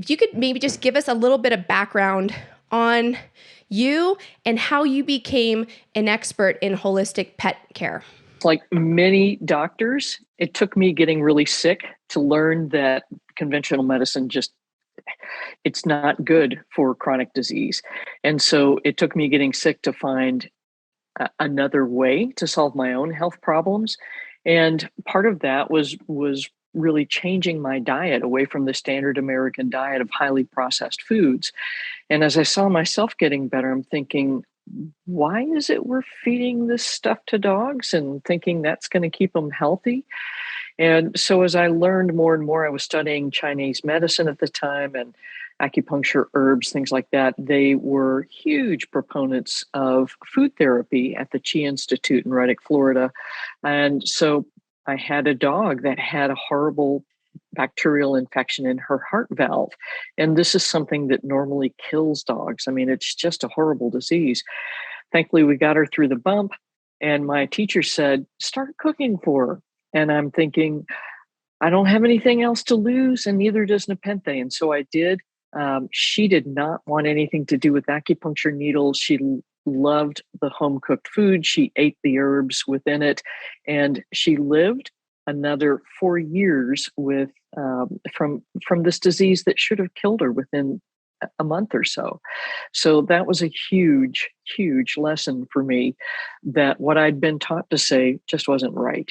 if you could maybe just give us a little bit of background on you and how you became an expert in holistic pet care. Like many doctors, it took me getting really sick to learn that conventional medicine it's not good for chronic disease. And so it took me getting sick to find another way to solve my own health problems. And part of that was really changing my diet away from the standard American diet of highly processed foods. And as I saw myself getting better, I'm thinking, why is it we're feeding this stuff to dogs and thinking that's going to keep them healthy? And so as I learned more and more, I was studying Chinese medicine at the time and acupuncture, herbs, things like that. They were huge proponents of food therapy at the Chi Institute in Reddick, Florida. And so I had a dog that had a horrible bacterial infection in her heart valve. And this is something that normally kills dogs. I mean, it's just a horrible disease. Thankfully, we got her through the bump. And my teacher said, start cooking for her. And I'm thinking, I don't have anything else to lose, and neither does Nepenthe. And so I did. She did not want anything to do with acupuncture needles. She loved the home cooked food. She ate the herbs within it, and she lived another 4 years with from this disease that should have killed her within a month or so. So that was a huge, huge lesson for me that what I'd been taught to say just wasn't right.